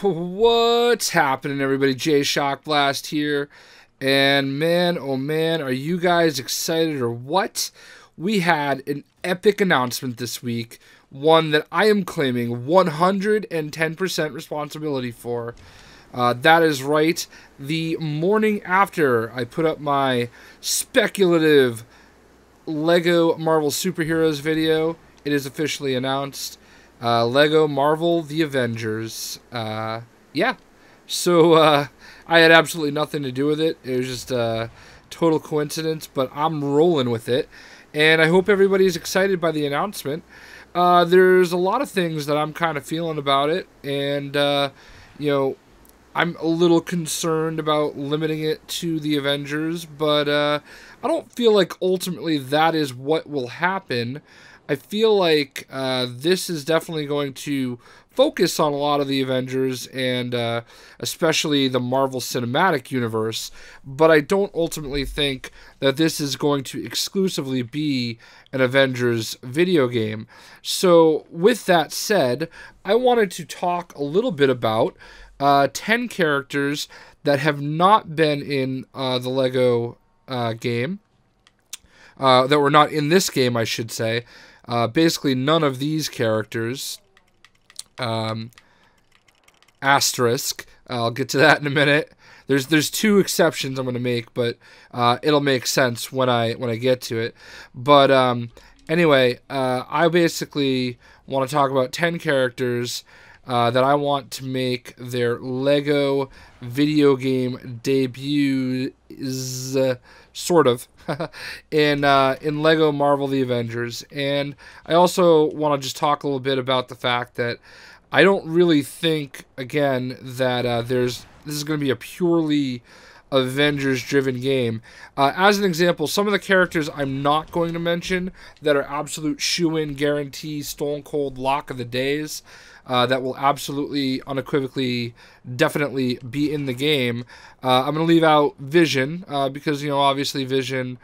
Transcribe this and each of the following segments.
What's happening, everybody? Jay Shock Blast here. And man, oh man, are you guys excited or what? We had an epic announcement this week, one that I am claiming 110% responsibility for. That is right. The morning after I put up my speculative Lego Marvel Superheroes video, it is officially announced. Lego Marvel The Avengers. Yeah. So, I had absolutely nothing to do with it. It was just a total coincidence, but I'm rolling with it. And I hope everybody's excited by the announcement. There's a lot of things that I'm kind of feeling about it. And, I'm a little concerned about limiting it to the Avengers, but I don't feel like ultimately that is what will happen. I feel like this is definitely going to focus on a lot of the Avengers and especially the Marvel Cinematic Universe, but I don't ultimately think that this is going to exclusively be an Avengers video game. So with that said, I wanted to talk a little bit about 10 characters that have not been in the Lego game, that were not in this game, I should say. Basically, none of these characters. Asterisk. I'll get to that in a minute. There's two exceptions I'm going to make, but it'll make sense when I get to it. But anyway, I basically want to talk about 10 characters that I want to make their Lego video game debuts, sort of, in Lego Marvel The Avengers. And I also want to just talk a little bit about the fact that I don't really think, again, that this is going to be a purely Avengers-driven game. As an example, some of the characters I'm not going to mention that are absolute shoo-in, guarantee, stone cold lock of the days, that will absolutely, unequivocally, definitely be in the game. I'm going to leave out Vision, because, obviously Vision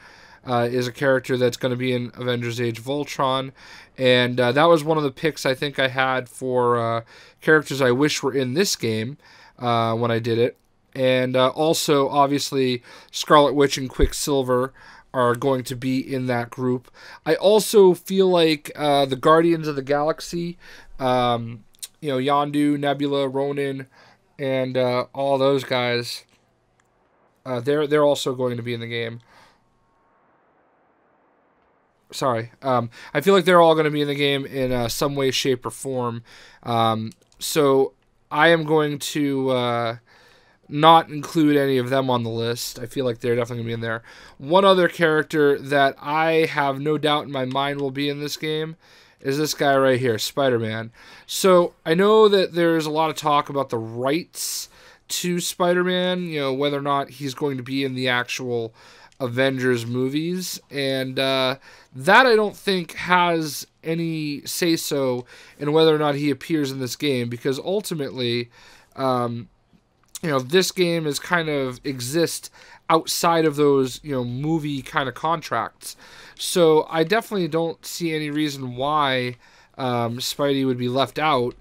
is a character that's going to be in Avengers Age of Ultron, and that was one of the picks I think I had for characters I wish were in this game when I did it. And also, obviously, Scarlet Witch and Quicksilver are going to be in that group. I feel like the Guardians of the Galaxy, Yondu, Nebula, Ronan, and all those guys, they're also going to be in the game. Sorry. I feel like they're all going to be in the game in some way, shape, or form. So I am going to not include any of them on the list. I feel like they're definitely going to be in there. One other character that I have no doubt in my mind will be in this game is this guy right here, Spider-Man. So I know that there's a lot of talk about the rights to Spider-Man, whether or not he's going to be in the actual Avengers movies, and that I don't think has any say-so in whether or not he appears in this game, because ultimately, this game is kind of exists outside of those, movie kind of contracts. So I definitely don't see any reason why Spidey would be left out.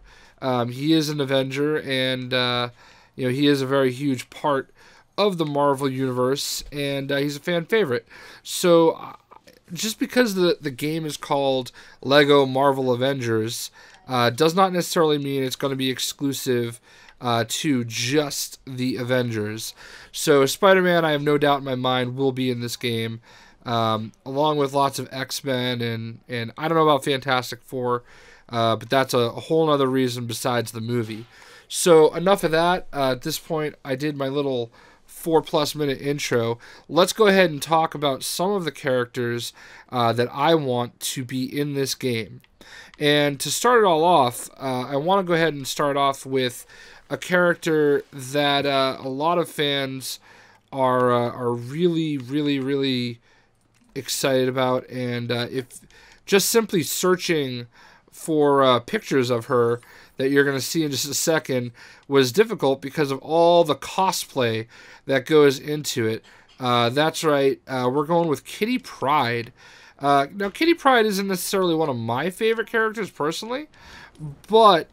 He is an Avenger, and he is a very huge part of the Marvel Universe, and he's a fan favorite. So just because the game is called Lego Marvel Avengers does not necessarily mean it's going to be exclusive to just the Avengers. So Spider-Man, I have no doubt in my mind, will be in this game, along with lots of X-Men, and I don't know about Fantastic Four, but that's a whole other reason besides the movie. So enough of that. At this point, I did my little 4+ minute intro. Let's go ahead and talk about some of the characters that I want to be in this game. And to start it all off, I want to go ahead and start off with a character that a lot of fans are really, really, really excited about, and if just simply searching for pictures of her that you're going to see in just a second was difficult because of all the cosplay that goes into it. That's right, we're going with Kitty Pryde. Now, Kitty Pryde isn't necessarily one of my favorite characters personally, but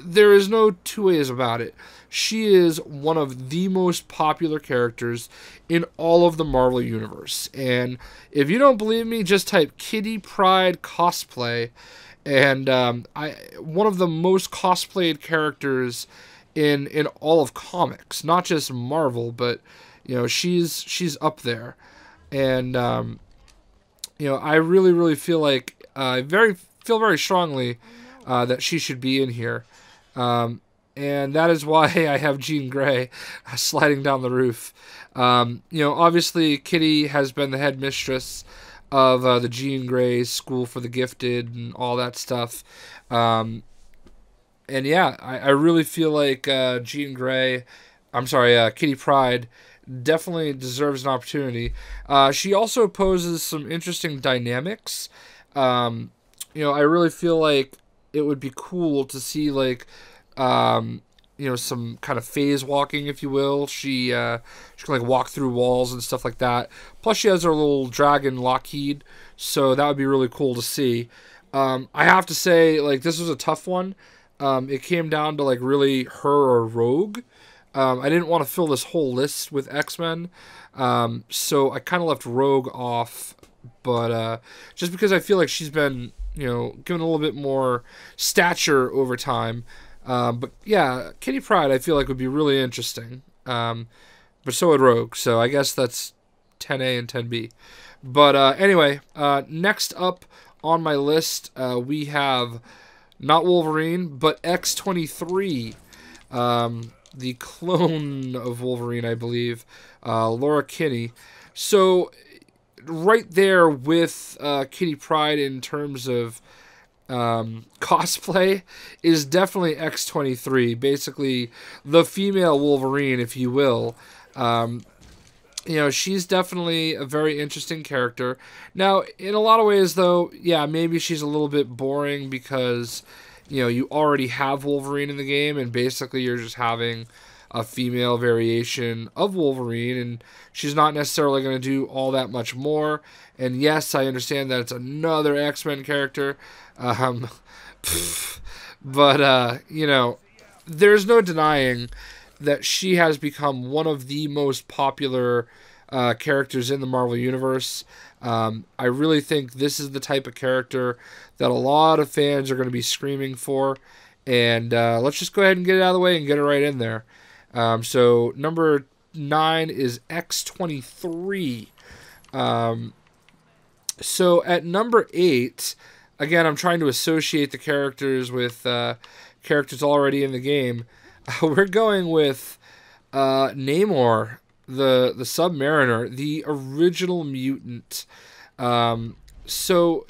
there is no two ways about it. She is one of the most popular characters in all of the Marvel Universe. And if you don't believe me, just type Kitty Pryde cosplay. And one of the most cosplayed characters in all of comics, not just Marvel, but she's up there. And I really feel like feel very strongly that she should be in here. And that is why I have Jean Grey sliding down the roof. Obviously Kitty has been the headmistress of the Jean Grey School for the Gifted and all that stuff. And yeah, I really feel like Kitty Pryde definitely deserves an opportunity. She also poses some interesting dynamics. I really feel like it would be cool to see some kind of phase walking, if you will. She can walk through walls and stuff like that. Plus, she has her little dragon Lockheed, so that would be really cool to see. I have to say, this was a tough one. It came down to really her or Rogue. I didn't want to fill this whole list with X-Men, so I kind of left Rogue off. But just because I feel like she's been given a little bit more stature over time. But yeah, Kitty Pryde I feel like would be really interesting. But so would Rogue. So I guess that's 10A and 10B. But anyway, next up on my list, we have not Wolverine, but X-23. The clone of Wolverine, I believe. Laura Kinney. So right there with Kitty Pryde in terms of cosplay is definitely X-23, basically the female Wolverine, if you will. She's definitely a very interesting character. Now, in a lot of ways, though, yeah, maybe she's a little bit boring because, you already have Wolverine in the game, and basically you're just having a female variation of Wolverine, and she's not necessarily going to do all that much more. And yes, I understand that it's another X-Men character, but there's no denying that she has become one of the most popular characters in the Marvel Universe. I really think this is the type of character that a lot of fans are going to be screaming for, and let's just go ahead and get it out of the way and get it right in there. So number 9 is X-23. So at number 8, again, I'm trying to associate the characters with characters already in the game. We're going with Namor, the Submariner, the original mutant. So,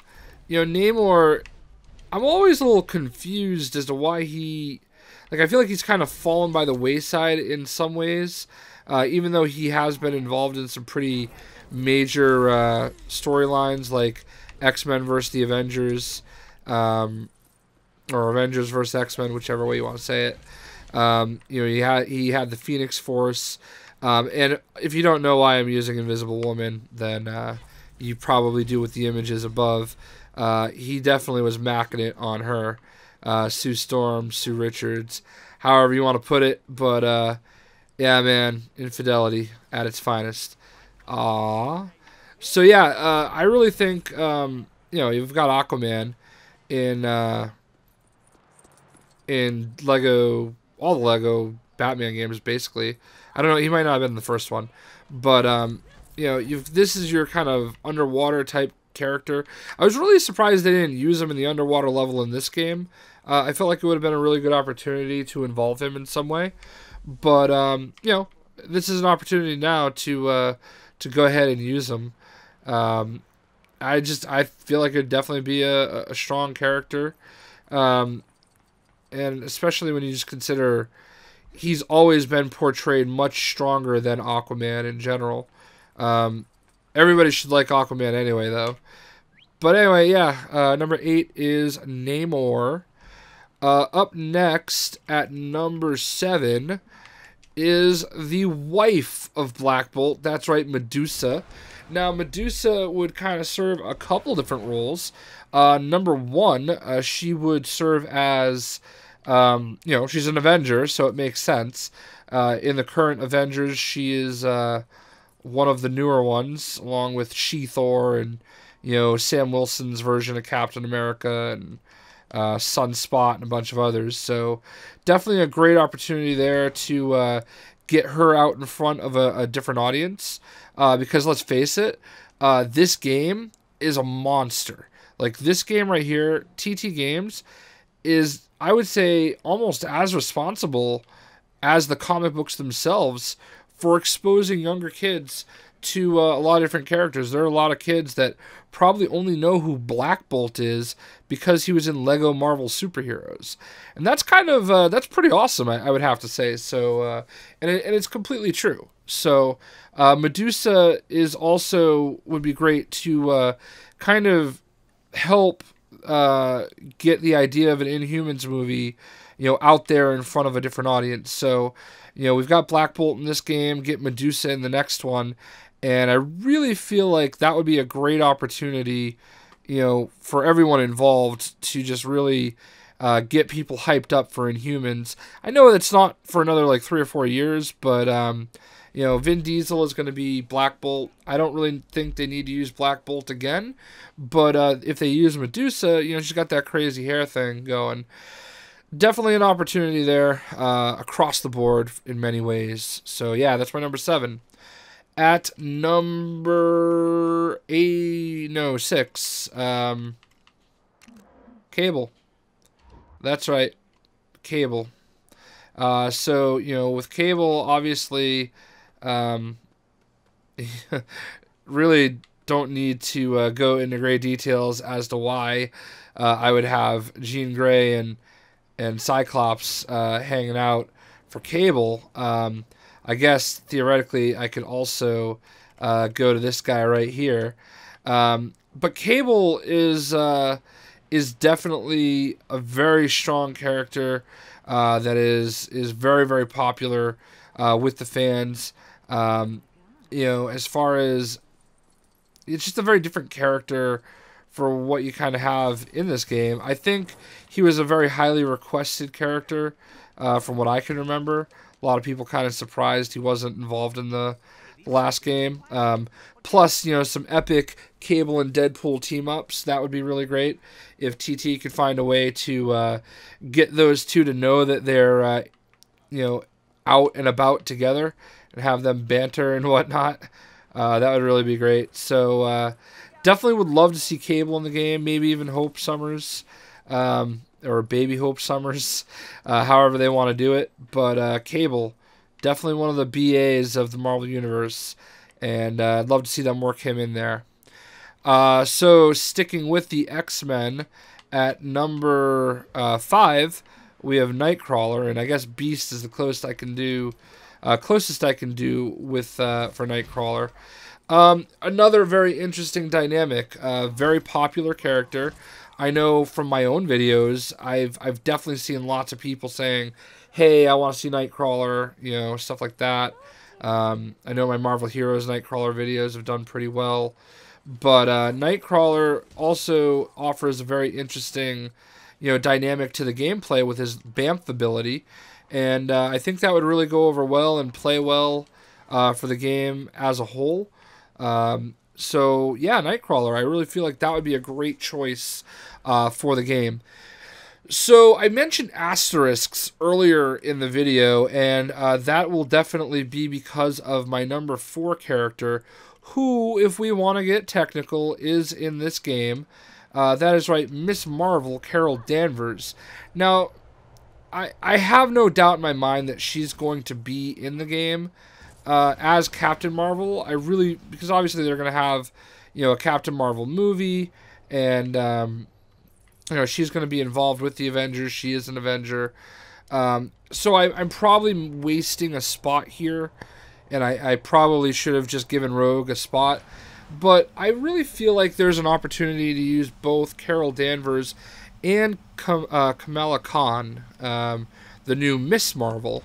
Namor, I'm always a little confused as to why he... I feel like he's kind of fallen by the wayside in some ways, even though he has been involved in some pretty major storylines like X-Men versus the Avengers, or Avengers versus X-Men, whichever way you want to say it. He had the Phoenix Force, and if you don't know why I'm using Invisible Woman, then you probably do with the images above. He definitely was macking it on her. Sue Storm, Sue Richards, however you want to put it, but yeah, man, infidelity at its finest. Aww. So yeah, I really think you've got Aquaman in Lego, all the Lego Batman games basically. I don't know, he might not have been the first one, but this is your kind of underwater type character. I was really surprised they didn't use him in the underwater level in this game. I felt like it would have been a really good opportunity to involve him in some way, but this is an opportunity now to go ahead and use him. I feel like it'd definitely be a strong character, and especially when you just consider he's always been portrayed much stronger than Aquaman in general. Everybody should like Aquaman anyway, though. But anyway, yeah, number 8 is Namor. Up next at number 7 is the wife of Black Bolt. That's right, Medusa. Now, Medusa would kind of serve a couple different roles. Number 1, she would serve as She's an Avenger, so it makes sense. In the current Avengers, she is one of the newer ones, along with She-Thor and, Sam Wilson's version of Captain America and Sunspot and a bunch of others. So definitely a great opportunity there to get her out in front of a different audience. Because let's face it, this game is a monster. Like, this game right here, TT Games, is, I would say, almost as responsible as the comic books themselves for exposing younger kids to a lot of different characters. There are a lot of kids that probably only know who Black Bolt is because he was in Lego Marvel Superheroes. And that's kind of, that's pretty awesome, I would have to say. So, and it's completely true. So, Medusa is also, would be great to kind of help get the idea of an Inhumans movie, out there in front of a different audience. So, we've got Black Bolt in this game, get Medusa in the next one, and I really feel like that would be a great opportunity, for everyone involved to just really get people hyped up for Inhumans. I know it's not for another like 3 or 4 years, but Vin Diesel is going to be Black Bolt. I don't really think they need to use Black Bolt again, but if they use Medusa, she's got that crazy hair thing going. Definitely an opportunity there across the board in many ways. So yeah, that's my number 7. At number 6, Cable. That's right, Cable. So, with Cable, obviously, really don't need to go into great details as to why I would have Jean Grey and Cyclops hanging out for Cable. I guess theoretically I could also go to this guy right here, but Cable is definitely a very strong character that is very, very popular with the fans. As far as, it's just a very different character for what you kind of have in this game. I think he was a very highly requested character from what I can remember. A lot of people kind of surprised he wasn't involved in the last game. Plus, some epic Cable and Deadpool team-ups. That would be really great if TT could find a way to get those two to know that they're, out and about together and have them banter and whatnot. That would really be great. So, definitely would love to see Cable in the game. Maybe even Hope Summers. Or Baby Hope Summers, however they want to do it. But Cable, definitely one of the BAs of the Marvel Universe, and I'd love to see them work him in there. So sticking with the X-Men, at number 5, we have Nightcrawler, and I guess Beast is the closest I can do with for Nightcrawler. Another very interesting dynamic, very popular character. I know from my own videos, I've definitely seen lots of people saying, hey, I want to see Nightcrawler, stuff like that. I know my Marvel Heroes Nightcrawler videos have done pretty well. But Nightcrawler also offers a very interesting, dynamic to the gameplay with his BAMF ability. And I think that would really go over well and play well for the game as a whole. So, yeah, Nightcrawler, I really feel like that would be a great choice for the game. So, I mentioned asterisks earlier in the video, and that will definitely be because of my number 4 character, who, if we want to get technical, is in this game. That is right, Miss Marvel, Carol Danvers. Now, I have no doubt in my mind that she's going to be in the game. As Captain Marvel, because obviously they're going to have, a Captain Marvel movie, and, she's going to be involved with the Avengers. She is an Avenger. So I'm probably wasting a spot here, and I probably should have just given Rogue a spot. But I really feel like there's an opportunity to use both Carol Danvers and Kamala Khan, the new Miss Marvel.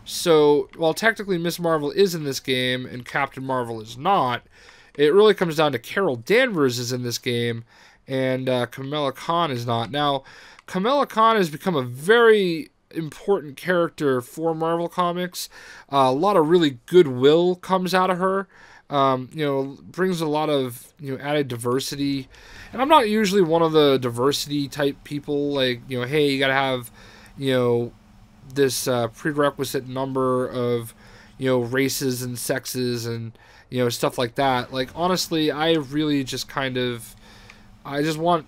So, while technically Miss Marvel is in this game and Captain Marvel is not, it really comes down to Carol Danvers is in this game and Kamala Khan is not. Now, Kamala Khan has become a very important character for Marvel Comics. A lot of really goodwill comes out of her. Brings a lot of added diversity. And I'm not usually one of the diversity type people. Like, hey, you gotta have this prerequisite number of races and sexes and stuff like that. Like, honestly, I really just I just want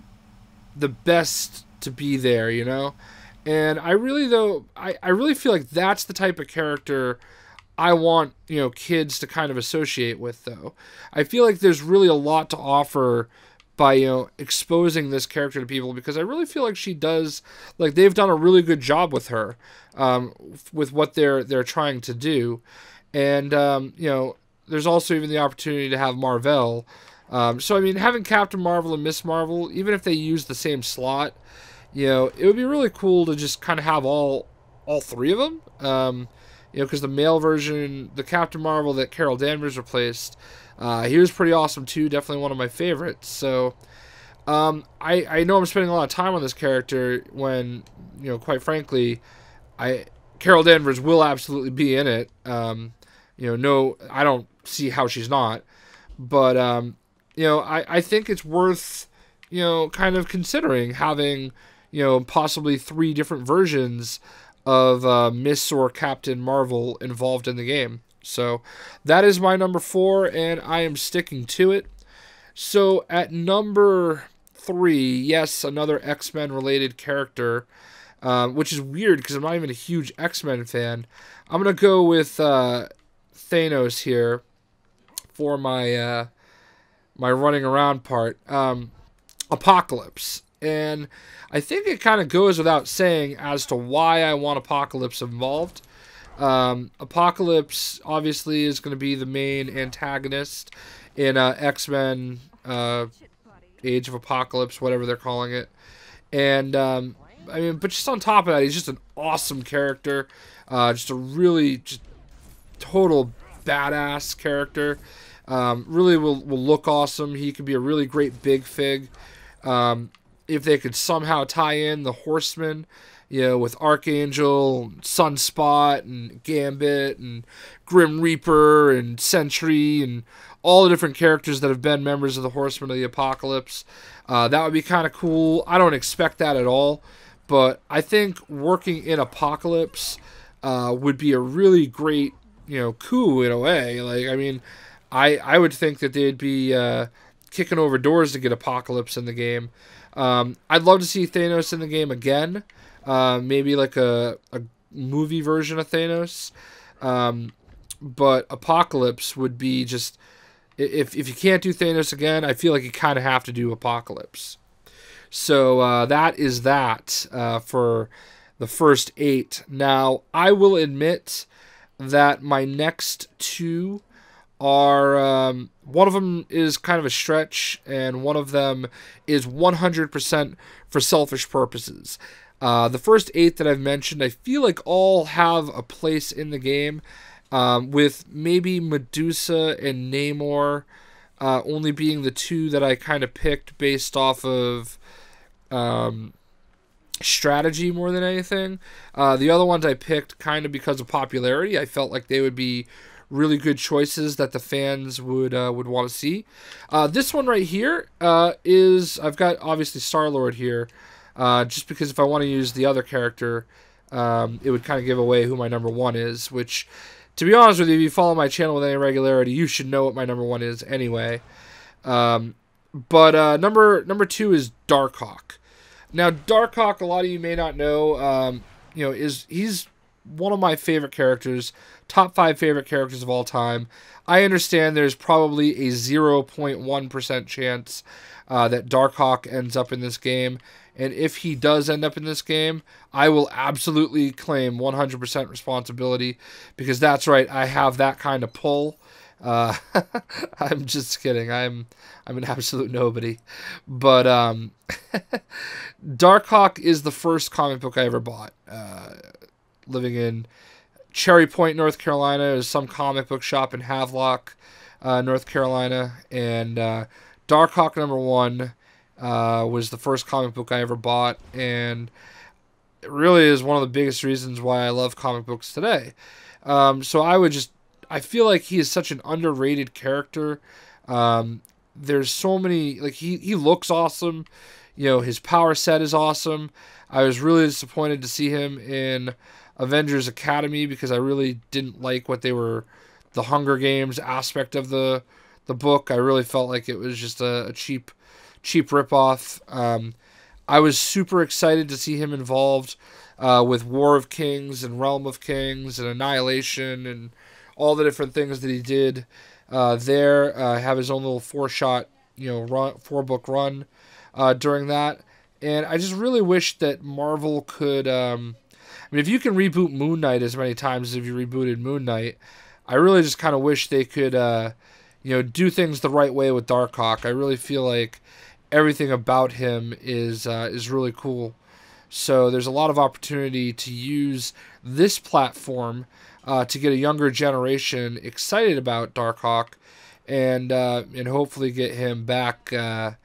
the best to be there, and I really feel like that's the type of character I want kids to kind of associate with. Though I feel like there's really a lot to offer by exposing this character to people, because I really feel like she does, like, they've done a really good job with her, with what they're trying to do. And there's also even the opportunity to have Marvel. So I mean, having Captain Marvel and Miss Marvel, even if they use the same slot, it would be really cool to just kind of have all three of them. Because the male version, the Captain Marvel that Carol Danvers replaced, he was pretty awesome too. Definitely one of my favorites. So I know I'm spending a lot of time on this character when, quite frankly, Carol Danvers will absolutely be in it. No, I don't see how she's not. But I think it's worth kind of considering having possibly 3 different versions of Miss or Captain Marvel involved in the game. So that is my number 4, and I am sticking to it. So at number 3, yes, another X-Men related character, which is weird because I'm not even a huge X-Men fan. I'm going to go with Thanos here for my my running around part. Apocalypse. And I think it kind of goes without saying as to why I want Apocalypse involved. Apocalypse obviously is going to be the main antagonist in X-Men Age of Apocalypse, whatever they're calling it. And I mean, but just on top of that, he's just an awesome character. Just a really total badass character. Really will look awesome. He could be a really great big fig. If they could somehow tie in the Horsemen, with Archangel, Sunspot, and Gambit, and Grim Reaper, and Sentry, and all the different characters that have been members of the Horsemen of the Apocalypse, that would be kind of cool. I don't expect that at all, but I think working in Apocalypse would be a really great, coup in a way. Like, I mean, I would think that they'd be kicking over doors to get Apocalypse in the game. I'd love to see Thanos in the game again. Maybe like a movie version of Thanos. But Apocalypse would be just... If you can't do Thanos again, I feel like you kind of have to do Apocalypse. So that is that for the first 8. Now, I will admit that my next 2 are... one of them is kind of a stretch, and one of them is 100% for selfish purposes. The first 8 that I've mentioned, I feel like all have a place in the game, with maybe Medusa and Namor only being the 2 that I kind of picked based off of strategy more than anything. The other ones I picked kind of because of popularity. I felt like they would be really good choices that the fans would want to see. This one right here is... I've got, obviously, Star-Lord here, just because if I want to use the other character, it would kind of give away who my number 1 is, which, to be honest with you, if you follow my channel with any regularity, you should know what my number 1 is anyway. But number 2 is Darkhawk. Now, Darkhawk, a lot of you may not know, he's one of my favorite characters, top 5 favorite characters of all time. I understand there's probably a 0.1% chance that Darkhawk ends up in this game, and if he does end up in this game, I will absolutely claim 100% responsibility, because that's right, I have that kind of pull. I'm just kidding. I'm an absolute nobody. But Darkhawk is the first comic book I ever bought. Living in Cherry Point, North Carolina, is some comic book shop in Havelock, North Carolina, and Darkhawk number 1 was the first comic book I ever bought, and it really is one of the biggest reasons why I love comic books today. So I feel like he is such an underrated character. There's so many, like, he looks awesome. His power set is awesome. I was really disappointed to see him in Avengers Academy because I really didn't like what they were, the Hunger Games aspect of the book. I really felt like it was just a cheap ripoff. I was super excited to see him involved with War of Kings and Realm of Kings and Annihilation and all the different things that he did there. Have his own little 4-book run during that. And I just really wish that Marvel could... if you can reboot Moon Knight as many times as you rebooted Moon Knight, I really just kind of wish they could do things the right way with Darkhawk. I really feel like everything about him is really cool. So there's a lot of opportunity to use this platform to get a younger generation excited about Darkhawk, and hopefully get him back out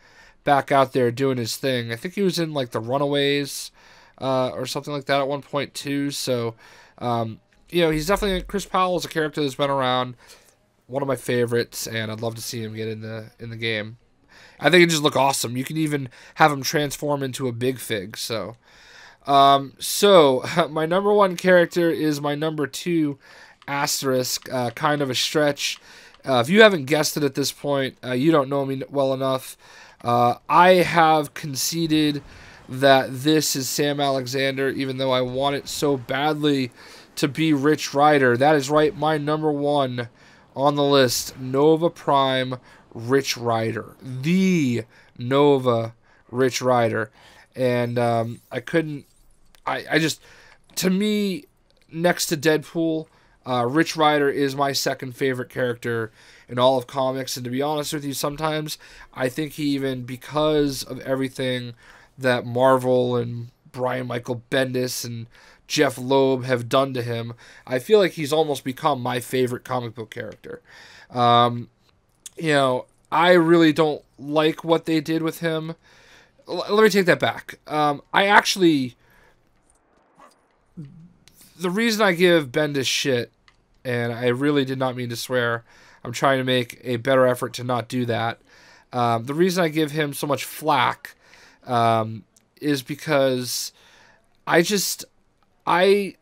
there doing his thing. I think he was in like the Runaways or something like that at one point too. So he's definitely, Chris Powell is a character that's been around, one of my favorites, and I'd love to see him get in the game. I think it just look awesome. You can even have him transform into a big fig. So my number one character is my number 2 asterisk. Kind of a stretch. If you haven't guessed it at this point, you don't know me well enough. I have conceded that this is Sam Alexander, even though I want it so badly to be Rich Rider. That is right, my number 1 on the list, Nova Prime Rich Rider. The Nova Rich Rider. And I just, to me, next to Deadpool, Rich Rider is my second favorite character in all of comics. And to be honest with you, sometimes I think he even, because of everything that Marvel and Brian Michael Bendis and Jeff Loeb have done to him, I feel like he's almost become my favorite comic book character. I really don't like what they did with him. Let me take that back. The reason I give Bendis shit, and I really did not mean to swear, I'm trying to make a better effort to not do that. The reason I give him so much flack is because I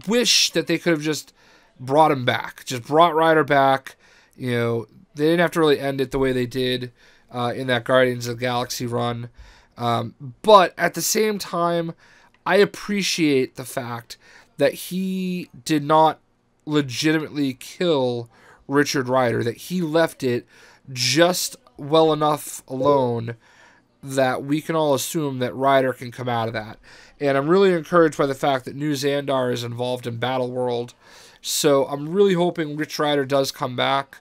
wish that they could have just brought him back. Just brought Ryder back. They didn't have to really end it the way they did in that Guardians of the Galaxy run. But at the same time, I appreciate the fact that he did not legitimately kill Richard Rider, that he left it just well enough alone that we can all assume that Rider can come out of that. And I'm really encouraged by the fact that New Xandar is involved in Battle World. So I'm really hoping Rich Rider does come back.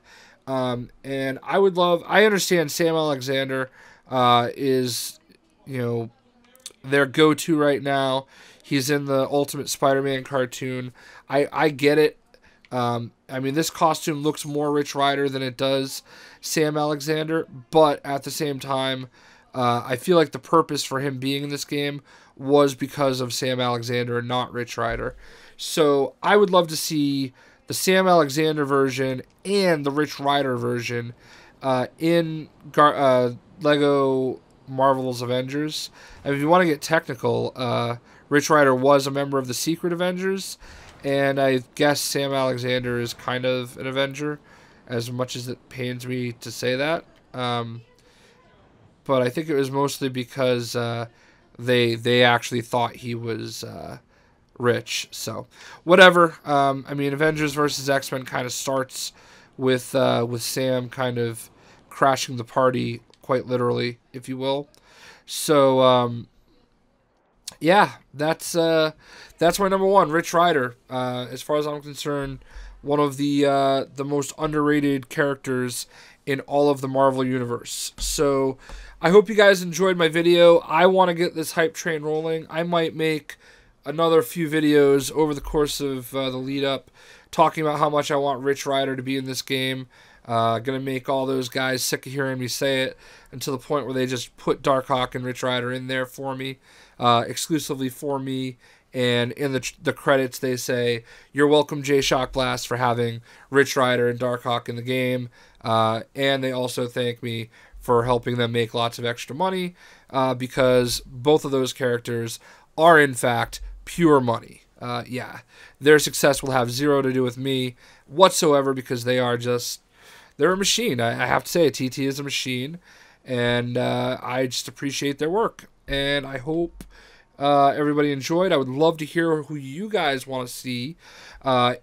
And I understand Sam Alexander is, their go-to right now. He's in the Ultimate Spider-Man cartoon. I get it. This costume looks more Rich Rider than it does Sam Alexander, but at the same time, I feel like the purpose for him being in this game was because of Sam Alexander and not Rich Rider. So I would love to see the Sam Alexander version and the Rich Rider version in Lego Marvel's Avengers. And if you want to get technical, Rich Rider was a member of the Secret Avengers, and I guess Sam Alexander is kind of an Avenger, as much as it pains me to say that. But I think it was mostly because they actually thought he was rich. So whatever. Avengers versus X-Men kind of starts with Sam kind of crashing the party, quite literally, if you will. So yeah, that's my number 1, Rich Rider. As far as I'm concerned, one of the most underrated characters in all of the Marvel Universe. So I hope you guys enjoyed my video. I want to get this hype train rolling. I might make another few videos over the course of the lead up talking about how much I want Rich Rider to be in this game. Gonna make all those guys sick of hearing me say it until the point where they just put Darkhawk and Rich Rider in there for me, exclusively for me. And in the credits, they say, "You're welcome, J Shock Blast, for having Rich Rider and Darkhawk in the game." And they also thank me for helping them make lots of extra money, because both of those characters are, in fact, pure money. Yeah, their success will have zero to do with me whatsoever, because they're a machine. I have to say, TT is a machine, and I just appreciate their work. And I hope everybody enjoyed. I would love to hear who you guys want to see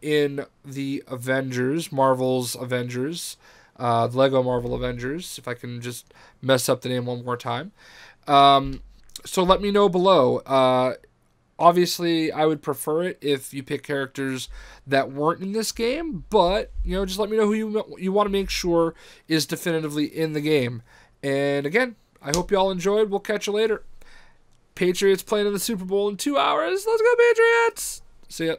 in the Avengers, Marvel's Avengers, Lego Marvel Avengers, if I can just mess up the name one more time. So let me know below. Obviously, I would prefer it if you pick characters that weren't in this game, but, just let me know who you want to make sure is definitively in the game. And again, I hope you all enjoyed. We'll catch you later. Patriots playing in the Super Bowl in 2 hours. Let's go, Patriots! See ya.